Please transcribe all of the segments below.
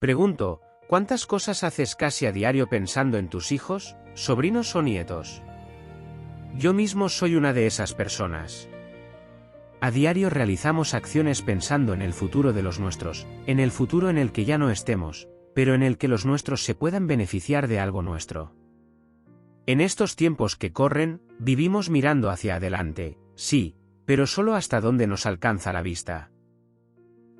Pregunto, ¿cuántas cosas haces casi a diario pensando en tus hijos, sobrinos o nietos? Yo mismo soy una de esas personas. A diario realizamos acciones pensando en el futuro de los nuestros, en el futuro en el que ya no estemos, pero en el que los nuestros se puedan beneficiar de algo nuestro. En estos tiempos que corren, vivimos mirando hacia adelante, sí, pero solo hasta donde nos alcanza la vista.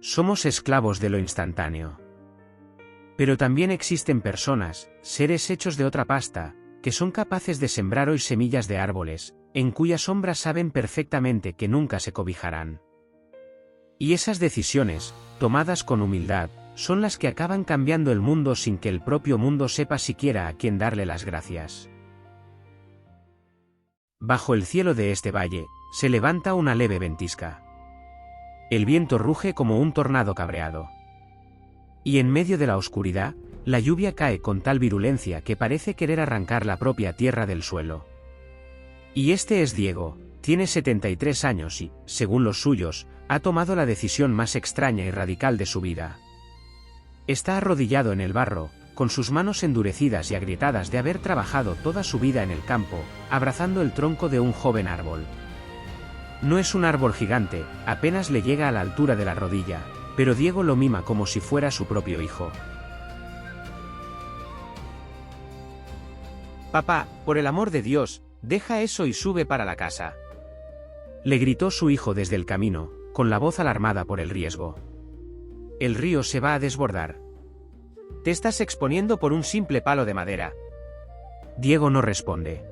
Somos esclavos de lo instantáneo. Pero también existen personas, seres hechos de otra pasta, que son capaces de sembrar hoy semillas de árboles, en cuya sombra saben perfectamente que nunca se cobijarán. Y esas decisiones, tomadas con humildad, son las que acaban cambiando el mundo sin que el propio mundo sepa siquiera a quién darle las gracias. Bajo el cielo de este valle, se levanta una leve ventisca. El viento ruge como un tornado cabreado. Y en medio de la oscuridad, la lluvia cae con tal virulencia que parece querer arrancar la propia tierra del suelo. Y este es Diego, tiene 73 años y, según los suyos, ha tomado la decisión más extraña y radical de su vida. Está arrodillado en el barro, con sus manos endurecidas y agrietadas de haber trabajado toda su vida en el campo, abrazando el tronco de un joven árbol. No es un árbol gigante, apenas le llega a la altura de la rodilla, pero Diego lo mima como si fuera su propio hijo. «Papá, por el amor de Dios, deja eso y sube para la casa», le gritó su hijo desde el camino, con la voz alarmada por el riesgo. «El río se va a desbordar. Te estás exponiendo por un simple palo de madera». Diego no responde.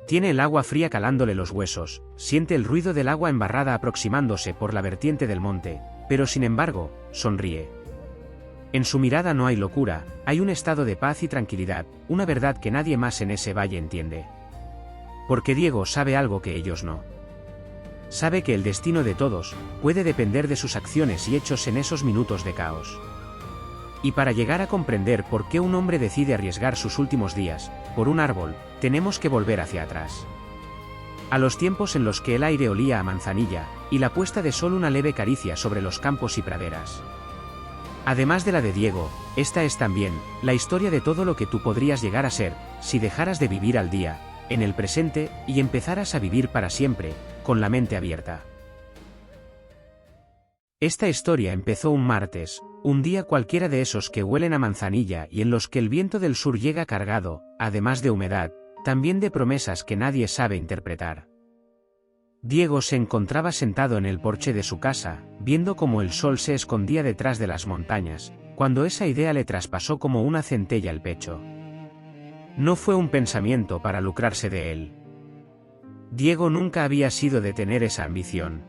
Tiene el agua fría calándole los huesos, siente el ruido del agua embarrada aproximándose por la vertiente del monte, pero sin embargo, sonríe. En su mirada no hay locura, hay un estado de paz y tranquilidad, una verdad que nadie más en ese valle entiende. Porque Diego sabe algo que ellos no. Sabe que el destino de todos puede depender de sus acciones y hechos en esos minutos de caos. Y para llegar a comprender por qué un hombre decide arriesgar sus últimos días, por un árbol, tenemos que volver hacia atrás. A los tiempos en los que el aire olía a manzanilla, y la puesta de sol una leve caricia sobre los campos y praderas. Además de la de Diego, esta es también la historia de todo lo que tú podrías llegar a ser, si dejaras de vivir al día, en el presente, y empezaras a vivir para siempre, con la mente abierta. Esta historia empezó un martes, un día cualquiera de esos que huelen a manzanilla y en los que el viento del sur llega cargado, además de humedad, también de promesas que nadie sabe interpretar. Diego se encontraba sentado en el porche de su casa, viendo cómo el sol se escondía detrás de las montañas, cuando esa idea le traspasó como una centella el pecho. No fue un pensamiento para lucrarse de él. Diego nunca había sido de tener esa ambición.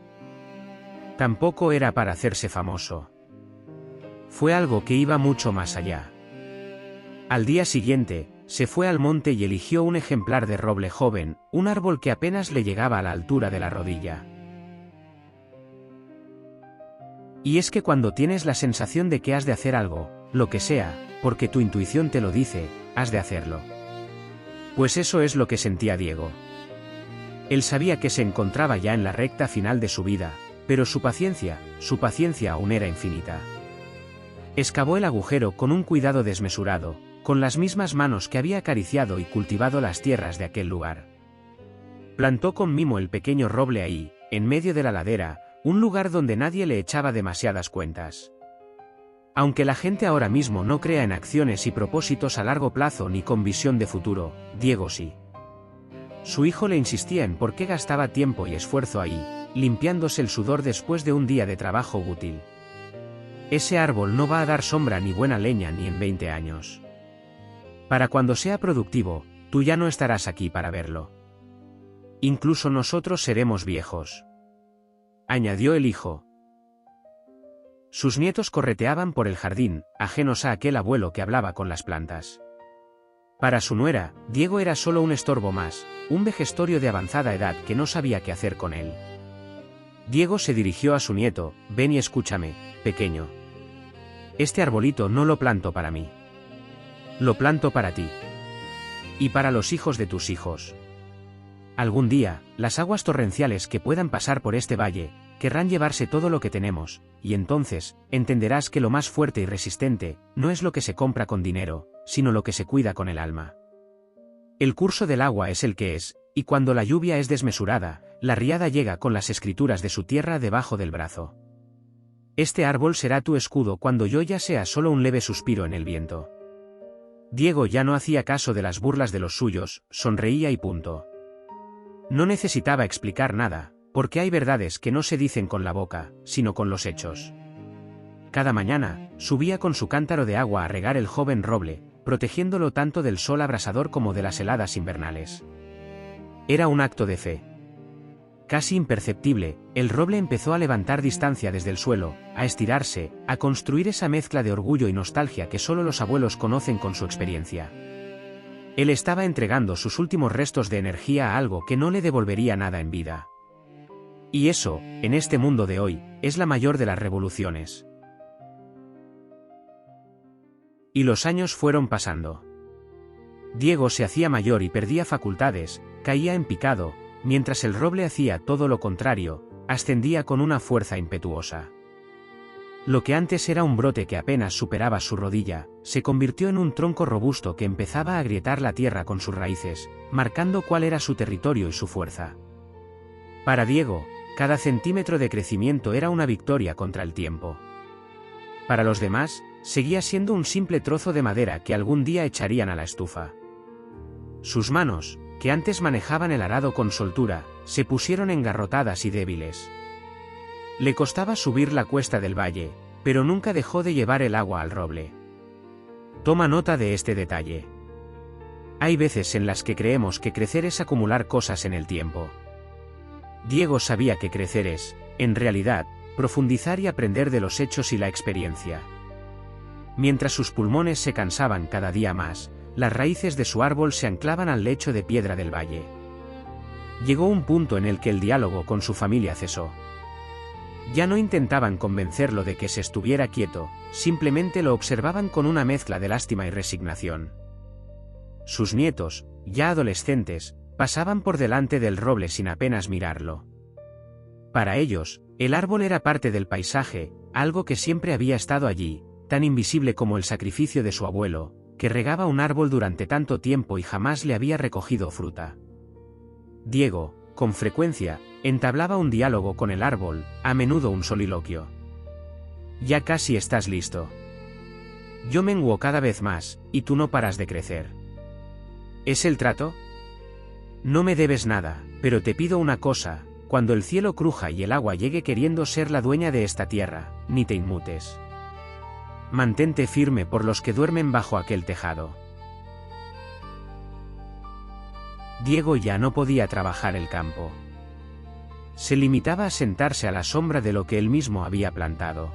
Tampoco era para hacerse famoso. Fue algo que iba mucho más allá. Al día siguiente, se fue al monte y eligió un ejemplar de roble joven, un árbol que apenas le llegaba a la altura de la rodilla. Y es que cuando tienes la sensación de que has de hacer algo, lo que sea, porque tu intuición te lo dice, has de hacerlo. Pues eso es lo que sentía Diego. Él sabía que se encontraba ya en la recta final de su vida, pero su paciencia aún era infinita. Excavó el agujero con un cuidado desmesurado, con las mismas manos que había acariciado y cultivado las tierras de aquel lugar. Plantó con mimo el pequeño roble ahí, en medio de la ladera, un lugar donde nadie le echaba demasiadas cuentas. Aunque la gente ahora mismo no crea en acciones y propósitos a largo plazo ni con visión de futuro, Diego sí. Su hijo le insistía en por qué gastaba tiempo y esfuerzo ahí, limpiándose el sudor después de un día de trabajo útil. Ese árbol no va a dar sombra ni buena leña ni en 20 años. Para cuando sea productivo, tú ya no estarás aquí para verlo. Incluso nosotros seremos viejos», añadió el hijo. Sus nietos correteaban por el jardín, ajenos a aquel abuelo que hablaba con las plantas. Para su nuera, Diego era solo un estorbo más, un vejestorio de avanzada edad que no sabía qué hacer con él. Diego se dirigió a su nieto: «Ven y escúchame, pequeño. Este arbolito no lo planto para mí. Lo planto para ti. Y para los hijos de tus hijos. Algún día, las aguas torrenciales que puedan pasar por este valle, querrán llevarse todo lo que tenemos, y entonces, entenderás que lo más fuerte y resistente, no es lo que se compra con dinero, sino lo que se cuida con el alma. El curso del agua es el que es, y cuando la lluvia es desmesurada, la riada llega con las escrituras de su tierra debajo del brazo. Este árbol será tu escudo cuando yo ya sea solo un leve suspiro en el viento. Diego ya no hacía caso de las burlas de los suyos, sonreía y punto. No necesitaba explicar nada, porque hay verdades que no se dicen con la boca, sino con los hechos. Cada mañana, subía con su cántaro de agua a regar el joven roble, protegiéndolo tanto del sol abrasador como de las heladas invernales. Era un acto de fe. Casi imperceptible, el roble empezó a levantar distancia desde el suelo, a estirarse, a construir esa mezcla de orgullo y nostalgia que solo los abuelos conocen con su experiencia. Él estaba entregando sus últimos restos de energía a algo que no le devolvería nada en vida. Y eso, en este mundo de hoy, es la mayor de las revoluciones. Y los años fueron pasando. Diego se hacía mayor y perdía facultades, caía en picado, mientras el roble hacía todo lo contrario, ascendía con una fuerza impetuosa. Lo que antes era un brote que apenas superaba su rodilla, se convirtió en un tronco robusto que empezaba a agrietar la tierra con sus raíces, marcando cuál era su territorio y su fuerza. Para Diego, cada centímetro de crecimiento era una victoria contra el tiempo. Para los demás, seguía siendo un simple trozo de madera que algún día echarían a la estufa. Sus manos, que antes manejaban el arado con soltura, se pusieron engarrotadas y débiles. Le costaba subir la cuesta del valle, pero nunca dejó de llevar el agua al roble. Toma nota de este detalle. Hay veces en las que creemos que crecer es acumular cosas en el tiempo. Diego sabía que crecer es, en realidad, profundizar y aprender de los hechos y la experiencia. Mientras sus pulmones se cansaban cada día más, las raíces de su árbol se anclaban al lecho de piedra del valle. Llegó un punto en el que el diálogo con su familia cesó. Ya no intentaban convencerlo de que se estuviera quieto, simplemente lo observaban con una mezcla de lástima y resignación. Sus nietos, ya adolescentes, pasaban por delante del roble sin apenas mirarlo. Para ellos, el árbol era parte del paisaje, algo que siempre había estado allí, tan invisible como el sacrificio de su abuelo, que regaba un árbol durante tanto tiempo y jamás le había recogido fruta. Diego, con frecuencia, entablaba un diálogo con el árbol, a menudo un soliloquio. Ya casi estás listo. Yo menguo cada vez más, y tú no paras de crecer. ¿Es el trato? No me debes nada, pero te pido una cosa, cuando el cielo cruja y el agua llegue queriendo ser la dueña de esta tierra, ni te inmutes. Mantente firme por los que duermen bajo aquel tejado. Diego ya no podía trabajar el campo. Se limitaba a sentarse a la sombra de lo que él mismo había plantado.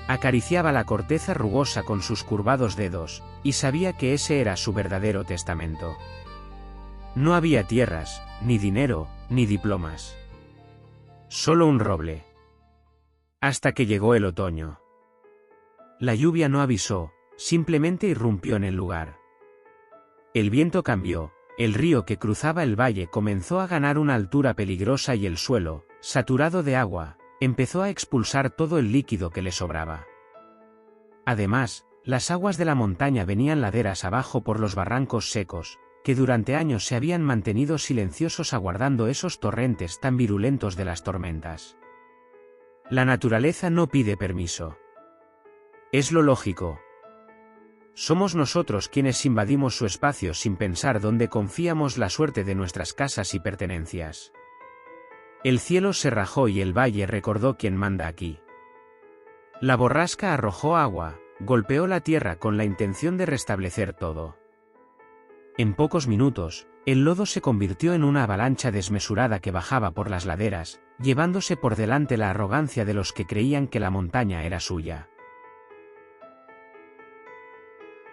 Acariciaba la corteza rugosa con sus curvados dedos, y sabía que ese era su verdadero testamento. No había tierras, ni dinero, ni diplomas. Solo un roble. Hasta que llegó el otoño. La lluvia no avisó, simplemente irrumpió en el lugar. El viento cambió, el río que cruzaba el valle comenzó a ganar una altura peligrosa y el suelo, saturado de agua, empezó a expulsar todo el líquido que le sobraba. Además, las aguas de la montaña venían laderas abajo por los barrancos secos, que durante años se habían mantenido silenciosos aguardando esos torrentes tan virulentos de las tormentas. La naturaleza no pide permiso. Es lo lógico. Somos nosotros quienes invadimos su espacio sin pensar dónde confiamos la suerte de nuestras casas y pertenencias. El cielo se rajó y el valle recordó quién manda aquí. La borrasca arrojó agua, golpeó la tierra con la intención de restablecer todo. En pocos minutos, el lodo se convirtió en una avalancha desmesurada que bajaba por las laderas, llevándose por delante la arrogancia de los que creían que la montaña era suya.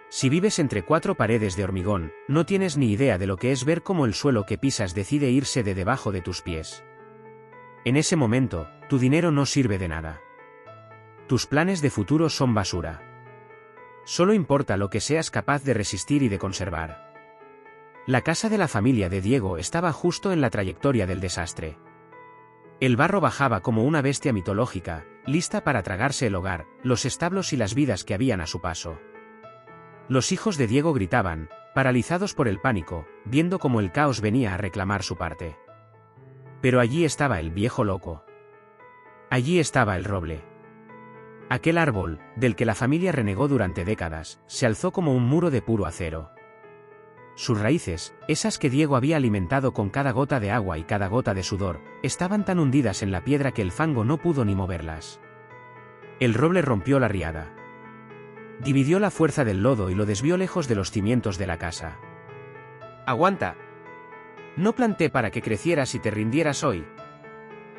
Si vives entre cuatro paredes de hormigón, no tienes ni idea de lo que es ver cómo el suelo que pisas decide irse de debajo de tus pies. En ese momento, tu dinero no sirve de nada. Tus planes de futuro son basura. Solo importa lo que seas capaz de resistir y de conservar. La casa de la familia de Diego estaba justo en la trayectoria del desastre. El barro bajaba como una bestia mitológica, lista para tragarse el hogar, los establos y las vidas que habían a su paso. Los hijos de Diego gritaban, paralizados por el pánico, viendo cómo el caos venía a reclamar su parte. Pero allí estaba el viejo loco. Allí estaba el roble. Aquel árbol, del que la familia renegó durante décadas, se alzó como un muro de puro acero. Sus raíces, esas que Diego había alimentado con cada gota de agua y cada gota de sudor, estaban tan hundidas en la piedra que el fango no pudo ni moverlas. El roble rompió la riada. Dividió la fuerza del lodo y lo desvió lejos de los cimientos de la casa. Aguanta. No planté para que crecieras y te rindieras hoy.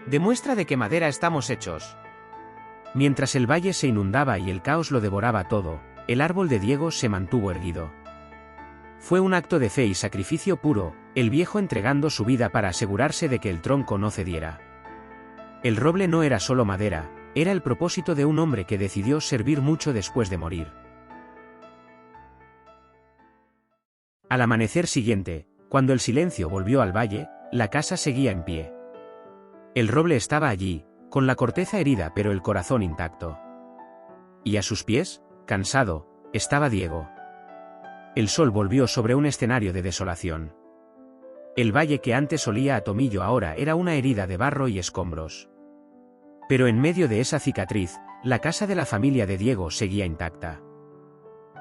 Demuestra de qué madera estamos hechos. Mientras el valle se inundaba y el caos lo devoraba todo, el árbol de Diego se mantuvo erguido. Fue un acto de fe y sacrificio puro, el viejo entregando su vida para asegurarse de que el tronco no cediera. El roble no era solo madera, era el propósito de un hombre que decidió servir mucho después de morir. Al amanecer siguiente, cuando el silencio volvió al valle, la casa seguía en pie. El roble estaba allí, con la corteza herida pero el corazón intacto. Y a sus pies, cansado, estaba Diego. El sol volvió sobre un escenario de desolación. El valle que antes olía a tomillo ahora era una herida de barro y escombros. Pero en medio de esa cicatriz, la casa de la familia de Diego seguía intacta.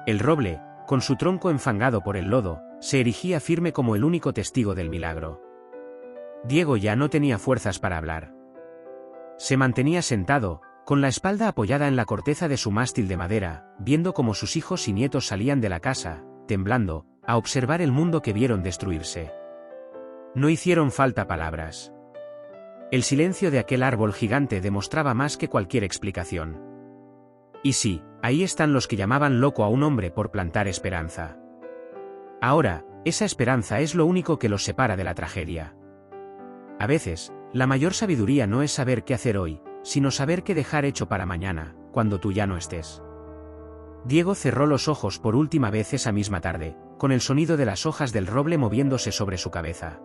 El roble, con su tronco enfangado por el lodo, se erigía firme como el único testigo del milagro. Diego ya no tenía fuerzas para hablar. Se mantenía sentado, con la espalda apoyada en la corteza de su mástil de madera, viendo cómo sus hijos y nietos salían de la casa, temblando, a observar el mundo que vieron destruirse. No hicieron falta palabras. El silencio de aquel árbol gigante demostraba más que cualquier explicación. Y sí, ahí están los que llamaban loco a un hombre por plantar esperanza. Ahora, esa esperanza es lo único que los separa de la tragedia. A veces, la mayor sabiduría no es saber qué hacer hoy, sino saber qué dejar hecho para mañana, cuando tú ya no estés. Diego cerró los ojos por última vez esa misma tarde, con el sonido de las hojas del roble moviéndose sobre su cabeza.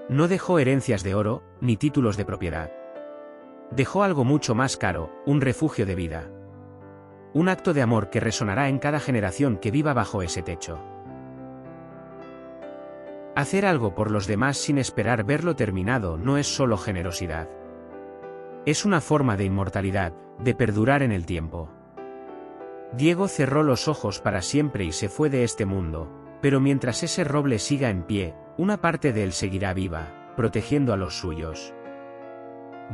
No dejó herencias de oro, ni títulos de propiedad. Dejó algo mucho más caro, un refugio de vida. Un acto de amor que resonará en cada generación que viva bajo ese techo. Hacer algo por los demás sin esperar verlo terminado no es solo generosidad. Es una forma de inmortalidad, de perdurar en el tiempo. Diego cerró los ojos para siempre y se fue de este mundo, pero mientras ese roble siga en pie, una parte de él seguirá viva, protegiendo a los suyos.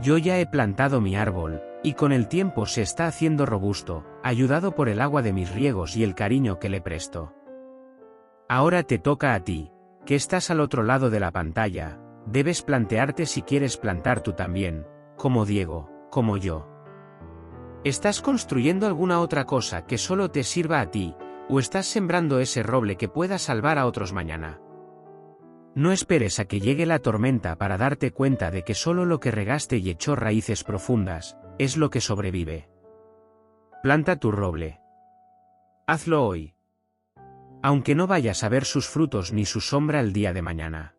Yo ya he plantado mi árbol, y con el tiempo se está haciendo robusto, ayudado por el agua de mis riegos y el cariño que le presto. Ahora te toca a ti, que estás al otro lado de la pantalla, debes plantearte si quieres plantar tú también, como Diego, como yo. ¿Estás construyendo alguna otra cosa que solo te sirva a ti, o estás sembrando ese roble que pueda salvar a otros mañana? No esperes a que llegue la tormenta para darte cuenta de que solo lo que regaste y echó raíces profundas, es lo que sobrevive. Planta tu roble. Hazlo hoy. Aunque no vayas a ver sus frutos ni su sombra el día de mañana.